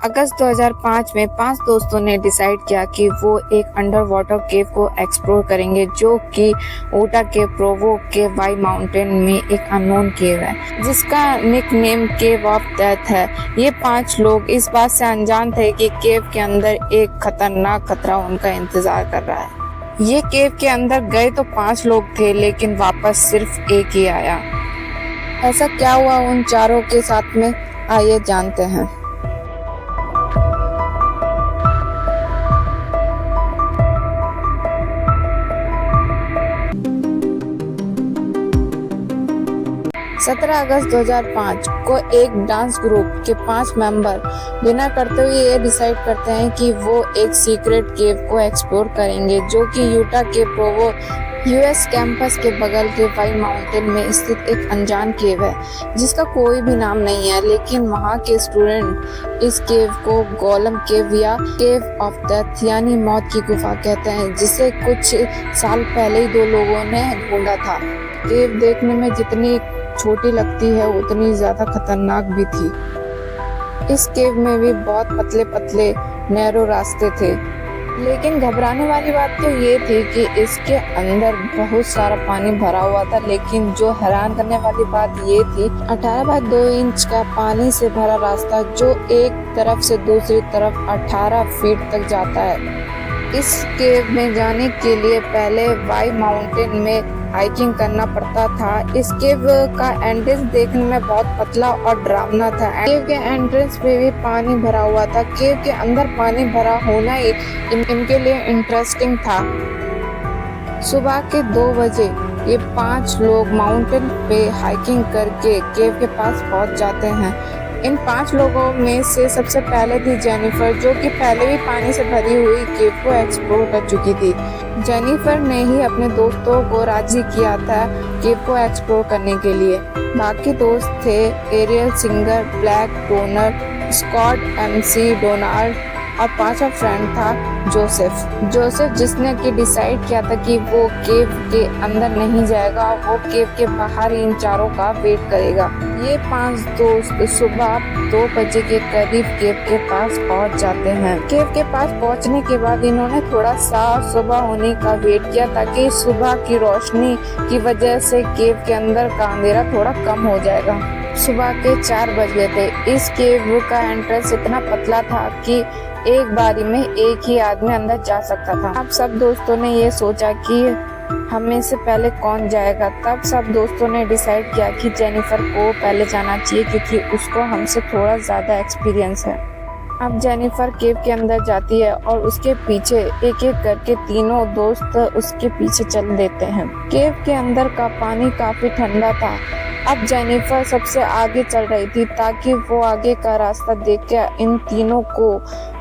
अगस्त 2005 में 5 दोस्तों ने डिसाइड किया कि वो एक अंडर वाटर केव को एक्सप्लोर करेंगे, जो कि ऊटा के प्रोवो के वाई माउंटेन में एक अननोन केव है जिसका nickname cave of death है। ये 5 लोग इस बात से अनजान थे कि केव के अंदर एक खतरनाक खतरा उनका इंतजार कर रहा है। ये केव के अंदर गए तो 5 लोग थे, लेकिन वापस सिर्फ एक ही आया। ऐसा क्या हुआ उन चारों के साथ में, आइए जानते हैं। 17 अगस्त 2005 को एक डांस ग्रुप के 5 मेंबर डिनर करते हुए ये डिसाइड करते हैं कि वो एक सीक्रेट केव को एक्सप्लोर करेंगे, जो कि यूटा के प्रोवो यूएस कैंपस के बगल के वाई माउंटेन में स्थित एक अनजान केव है जिसका कोई भी नाम नहीं है। लेकिन वहाँ के स्टूडेंट इस केव को गोलम केव या केव ऑफ डेथ यानी मौत की गुफा कहते हैं, जिसे कुछ साल पहले ही 2 लोगों ने ढूंढा था। केव देखने में जितनी छोटी लगती है उतनी ज्यादा खतरनाक भी थी। इस केव में भी बहुत पतले पतले नैरो रास्ते थे, लेकिन घबराने वाली बात तो ये थी कि इसके अंदर बहुत सारा पानी भरा हुआ था। लेकिन जो हैरान करने वाली बात ये थी, 18 बाय 2 इंच का पानी से भरा रास्ता जो एक तरफ से दूसरी तरफ 18 फीट तक जाता है। इस केव में जाने के लिए पहले वाई माउंटेन में हाइकिंग करना पड़ता था। इस केव का एंट्रेंस देखने में बहुत पतला और डरावना था। केव के एंट्रेंस पे भी पानी भरा हुआ था। केव के अंदर पानी भरा होना ही इनके लिए इंटरेस्टिंग था। सुबह के 2 बजे ये 5 लोग माउंटेन पे हाइकिंग करके केव के पास पहुंच जाते हैं। इन 5 लोगों में से सबसे पहले थी जेनिफर, जो कि पहले भी पानी से भरी हुई केव को एक्सप्लोर कर चुकी थी। जेनिफर ने ही अपने दोस्तों को राजी किया था केव को एक्सप्लोर करने के लिए। बाकी दोस्त थे Ariel Singer, Black Donor, Scott MC, Donald और 5वां फ्रेंड था जोसेफ जिसने कि डिसाइड किया था कि वो केव के अंदर नहीं जाएगा, वो केव के बाहर इन चारों का वेट करेगा। ये 5 दोस्त सुबह 2 बजे के करीब केव के पास पहुंच जाते हैं। केव के पास पहुंचने के बाद इन्होंने थोड़ा सा सुबह होने का वेट किया ताकि सुबह की रोशनी की वजह से केव के अंदर का अंधेरा थोड़ा कम हो जाएगा। सुबह के 4 बज गए थे। इस केव का एंट्रेंस इतना पतला था कि एक बारी में एक ही आदमी अंदर जा सकता था। अब सब दोस्तों ने ये सोचा कि हमें से पहले कौन जाएगा। तब सब दोस्तों ने डिसाइड किया कि जेनिफर को पहले जाना चाहिए, क्योंकि उसको हमसे थोड़ा ज्यादा एक्सपीरियंस है। अब जेनिफर केव के अंदर जाती है और उसके पीछे एक एक करके तीनों दोस्त उसके पीछे चल देते हैं। केव के अंदर का पानी काफी ठंडा था। अब जेनिफर सबसे आगे चल रही थी ताकि वो आगे का रास्ता देखकर इन तीनों को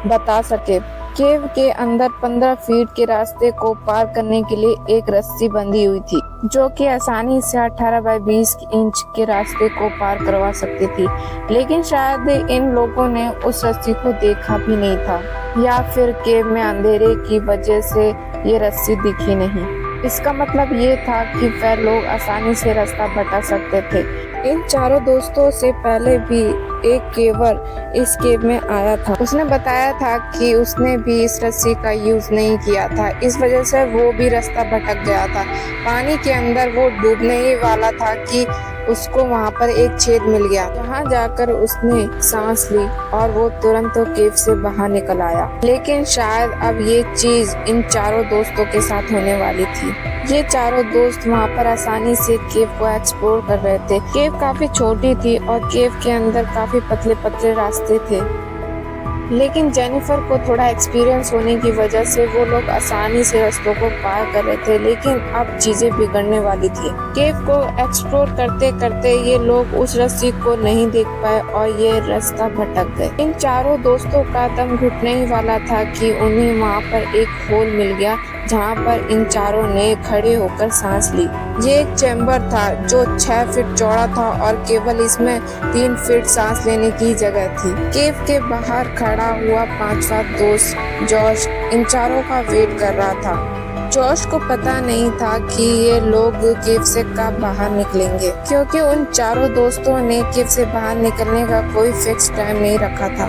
बता सके। केव के अंदर 15 फीट के रास्ते को पार करने के लिए एक रस्सी बंधी हुई थी, जो कि आसानी से 18 बाय 20 इंच के रास्ते को पार करवा सकती थी। लेकिन शायद इन लोगों ने उस रस्सी को देखा भी नहीं था, या फिर केव में अंधेरे की वजह से ये रस्सी दिखी नहीं। इसका मतलब ये था कि वह लोग आसानी से रास्ता भटक सकते थे। इन चारों दोस्तों से पहले भी एक केवर इस केव में आया था। उसने बताया था कि उसने भी इस रस्सी का यूज नहीं किया था, इस वजह से वो भी रास्ता भटक गया था। पानी के अंदर वो डूबने ही वाला था कि उसको वहाँ पर एक छेद मिल गया। वहाँ जाकर उसने सांस ली और वो तुरंत केव से बाहर निकल आया। लेकिन शायद अब ये चीज इन चारों दोस्तों के साथ होने वाली थी। ये चारों दोस्त वहाँ पर आसानी से केव को एक्सप्लोर कर रहे थे। केव काफी छोटी थी और केव के अंदर काफी पतले पतले रास्ते थे। लेकिन जेनिफर को थोड़ा एक्सपीरियंस होने की वजह से वो लोग आसानी से रास्तों को पार कर रहे थे। लेकिन अब चीजें बिगड़ने वाली थी। केव को एक्सप्लोर करते करते ये लोग उस रस्सी को नहीं देख पाए और ये रास्ता भटक गए। इन चारों दोस्तों का दम घुटने ही वाला था कि उन्हें वहाँ पर एक होल मिल गया, जहाँ पर इन चारों ने खड़े होकर सांस ली। ये एक चैम्बर था जो 6 फीट चौड़ा था और केवल इसमें 3 फीट सांस लेने की जगह थी। केव के बाहर खड़ा हुआ 5वां दोस्त जॉश इन चारों का वेट कर रहा था। जॉश को पता नहीं था कि ये लोग केव से कब बाहर निकलेंगे, क्योंकि उन चारों दोस्तों ने केव से बाहर निकलने का कोई फिक्स टाइम नहीं रखा था।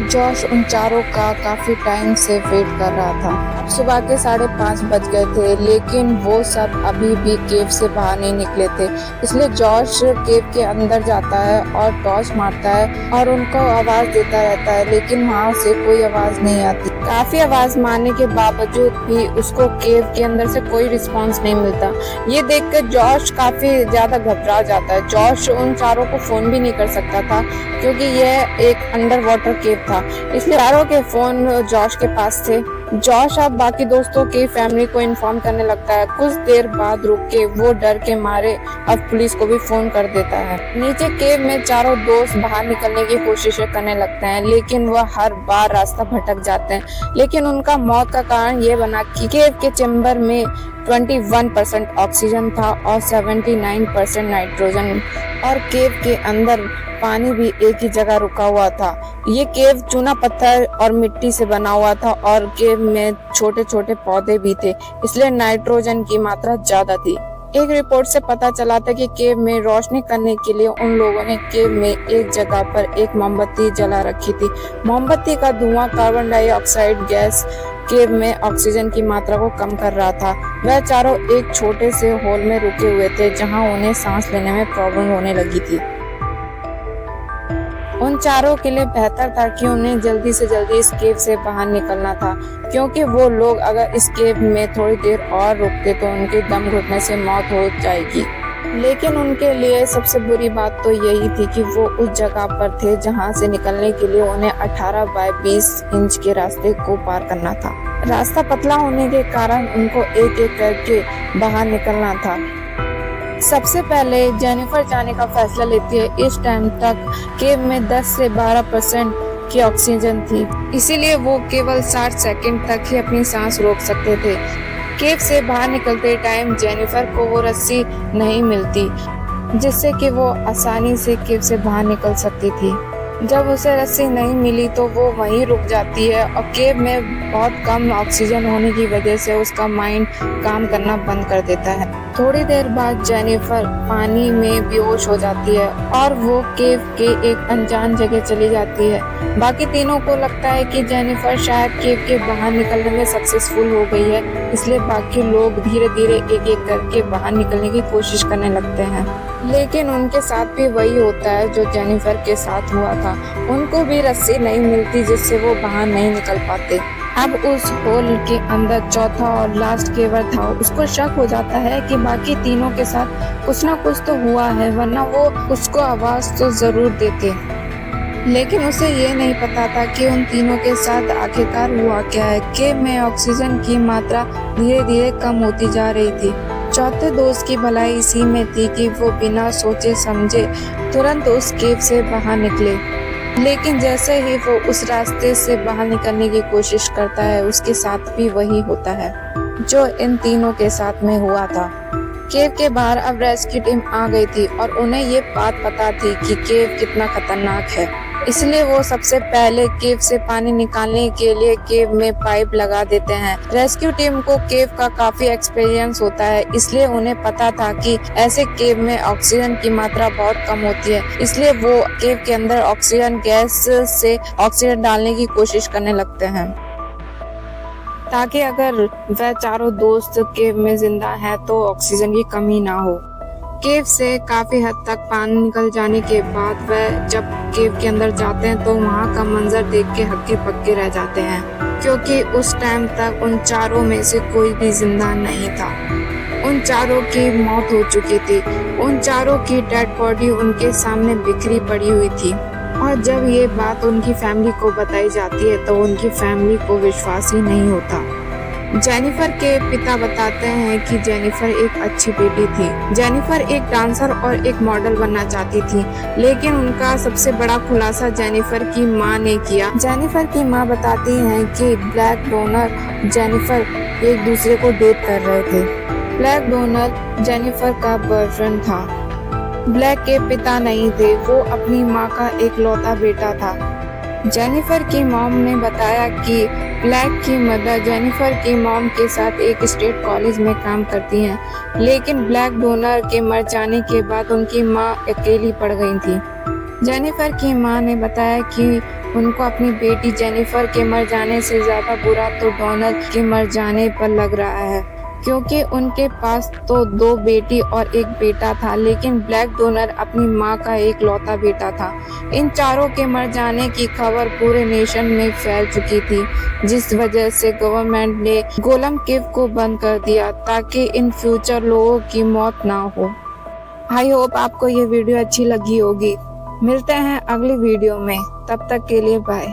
जॉश उन चारों का काफी टाइम से वेट कर रहा था। सुबह के 5:30 बज गए थे, लेकिन वो सब अभी भी केव से बाहर नहीं निकले थे। इसलिए जॉश केव के अंदर जाता है और टॉर्च मारता है और उनको आवाज देता रहता है, लेकिन वहाँ से कोई आवाज नहीं आती। काफी आवाज मारने के बावजूद भी उसको केव के अंदर से कोई रिस्पांस नहीं मिलता। ये देखकर जॉश काफी ज्यादा घबरा जाता है। जॉश उन चारों को फोन भी नहीं कर सकता था, क्योंकि यह एक अंडर वाटर केव था, इसलिए चारों के फोन जॉश के पास थे। जॉश अब बाकी दोस्तों की फैमिली को इन्फॉर्म करने लगता है। कुछ देर बाद रुक के वो डर के मारे अब पुलिस को भी फोन कर देता है। नीचे केव में चारों दोस्त बाहर निकलने की कोशिशें करने लगते हैं, लेकिन वह हर बार रास्ता भटक जाते हैं। लेकिन उनका मौत का कारण ये बना कि केव के चेम्बर में 21% ऑक्सीजन था और 79% नाइट्रोजन, और केव के अंदर पानी भी एक ही जगह रुका हुआ था। ये केव चूना पत्थर और मिट्टी से बना हुआ था और केव में छोटे छोटे पौधे भी थे, इसलिए नाइट्रोजन की मात्रा ज्यादा थी। एक रिपोर्ट से पता चला था कि केव में रोशनी करने के लिए उन लोगों ने केव में एक जगह पर एक मोमबत्ती जला रखी थी। मोमबत्ती का धुआं कार्बन डाइऑक्साइड गैस केव में ऑक्सीजन की मात्रा को कम कर रहा था। वह चारों एक छोटे से हॉल में रुके हुए थे, जहां उन्हें सांस लेने में प्रॉब्लम होने लगी थी। उन चारों के लिए बेहतर था कि उन्हें जल्दी से जल्दी इस केव से बाहर निकलना था, क्योंकि वो लोग अगर इस केव में थोड़ी देर और रुकते तो उनके दम घुटने से मौत हो जाएगी। लेकिन उनके लिए सबसे बुरी बात तो यही थी कि वो उस जगह पर थे जहां से निकलने के लिए उन्हें 18 बाय 20 इंच के रास्ते को पार करना था। रास्ता पतला होने के कारण उनको एक एक करके बाहर निकलना था। सबसे पहले जेनिफर जाने का फैसला लेती है। इस टाइम तक केव में 10 से 12% की ऑक्सीजन थी, इसीलिए वो केवल 60 सेकंड तक ही अपनी सांस रोक सकते थे। केव से बाहर निकलते टाइम जेनिफर को वो रस्सी नहीं मिलती, जिससे कि वो आसानी से केव से बाहर निकल सकती थी। जब उसे रस्सी नहीं मिली तो वो वहीं रुक जाती है और केव में बहुत कम ऑक्सीजन होने की वजह से उसका माइंड काम करना बंद कर देता है। थोड़ी देर बाद जेनिफर पानी में बेहोश हो जाती है और वो केव के एक अनजान जगह चली जाती है। बाकी तीनों को लगता है कि जेनिफर शायद केव के बाहर निकलने में सक्सेसफुल हो गई है, इसलिए बाकी लोग धीरे धीरे एक एक करके बाहर निकलने की कोशिश करने लगते हैं। लेकिन उनके साथ भी वही होता है जो जेनिफर के साथ हुआ था। उनको भी रस्सी नहीं मिलती, जिससे वो बाहर नहीं निकल पाते। अब उस होल के अंदर चौथा और लास्ट केवर था। उसको शक हो जाता है कि बाकी तीनों के साथ कुछ ना कुछ तो हुआ है, वरना वो उसको आवाज तो जरूर देते। लेकिन उसे ये नहीं पता था कि उन तीनों के साथ आखिरकार हुआ क्या है। केव में ऑक्सीजन की मात्रा धीरे धीरे कम होती जा रही थी। चौथे दोस्त की भलाई इसी में थी कि वो बिना सोचे समझे तुरंत उस केव से बाहर निकले। लेकिन जैसे ही वो उस रास्ते से बाहर निकलने की कोशिश करता है, उसके साथ भी वही होता है जो इन तीनों के साथ में हुआ था। केव के बाहर अब रेस्क्यू टीम आ गई थी और उन्हें ये बात पता थी कि केव कितना खतरनाक है, इसलिए वो सबसे पहले केव से पानी निकालने के लिए केव में पाइप लगा देते हैं। रेस्क्यू टीम को केव का काफी एक्सपीरियंस होता है, इसलिए उन्हें पता था कि ऐसे केव में ऑक्सीजन की मात्रा बहुत कम होती है, इसलिए वो केव के अंदर ऑक्सीजन गैस से ऑक्सीजन डालने की कोशिश करने लगते हैं, ताकि अगर वह चारों दोस्त केव में जिंदा है तो ऑक्सीजन की कमी ना हो। केव से काफी हद तक पानी निकल जाने के बाद वह जब केव के अंदर जाते हैं तो वहां का मंजर देख के हक्के पक्के रह जाते हैं, क्योंकि उस टाइम तक उन चारों में से कोई भी जिंदा नहीं था। उन चारों की मौत हो चुकी थी। उन चारों की डेड बॉडी उनके सामने बिखरी पड़ी हुई थी, और जब ये बात उनकी फैमिली को बताई जाती है तो उनकी फैमिली को विश्वास ही नहीं होता। जेनिफर के पिता बताते हैं कि जेनिफर एक अच्छी बेटी थी। जेनिफर एक डांसर और एक मॉडल बनना चाहती थी, लेकिन उनका सबसे बड़ा खुलासा जेनिफर की मां ने किया। जेनिफर की मां बताती हैं कि ब्लैक डोनर जेनिफर एक दूसरे को डेट कर रहे थे। ब्लैक डोनर जेनिफर का बॉयफ्रेंड था। ब्लैक के पिता नहीं थे, वो अपनी माँ का एकलौता बेटा था। जेनिफर की मॉम ने बताया कि ब्लैक की मदर जेनिफर की मॉम के साथ एक स्टेट कॉलेज में काम करती हैं, लेकिन ब्लैक डोनर के मर जाने के बाद उनकी माँ अकेली पड़ गई थी। जेनिफर की मां ने बताया कि उनको अपनी बेटी जेनिफर के मर जाने से ज्यादा बुरा तो डोनल के मर जाने पर लग रहा है, क्योंकि उनके पास तो 2 बेटी और 1 बेटा था, लेकिन ब्लैक डोनर अपनी मां का एकलौता बेटा था। इन चारों के मर जाने की खबर पूरे नेशन में फैल चुकी थी, जिस वजह से गवर्नमेंट ने गोलम केव को बंद कर दिया ताकि इन फ्यूचर लोगों की मौत ना हो। आई होप आपको ये वीडियो अच्छी लगी होगी। मिलते हैं अगली वीडियो में, तब तक के लिए बाय।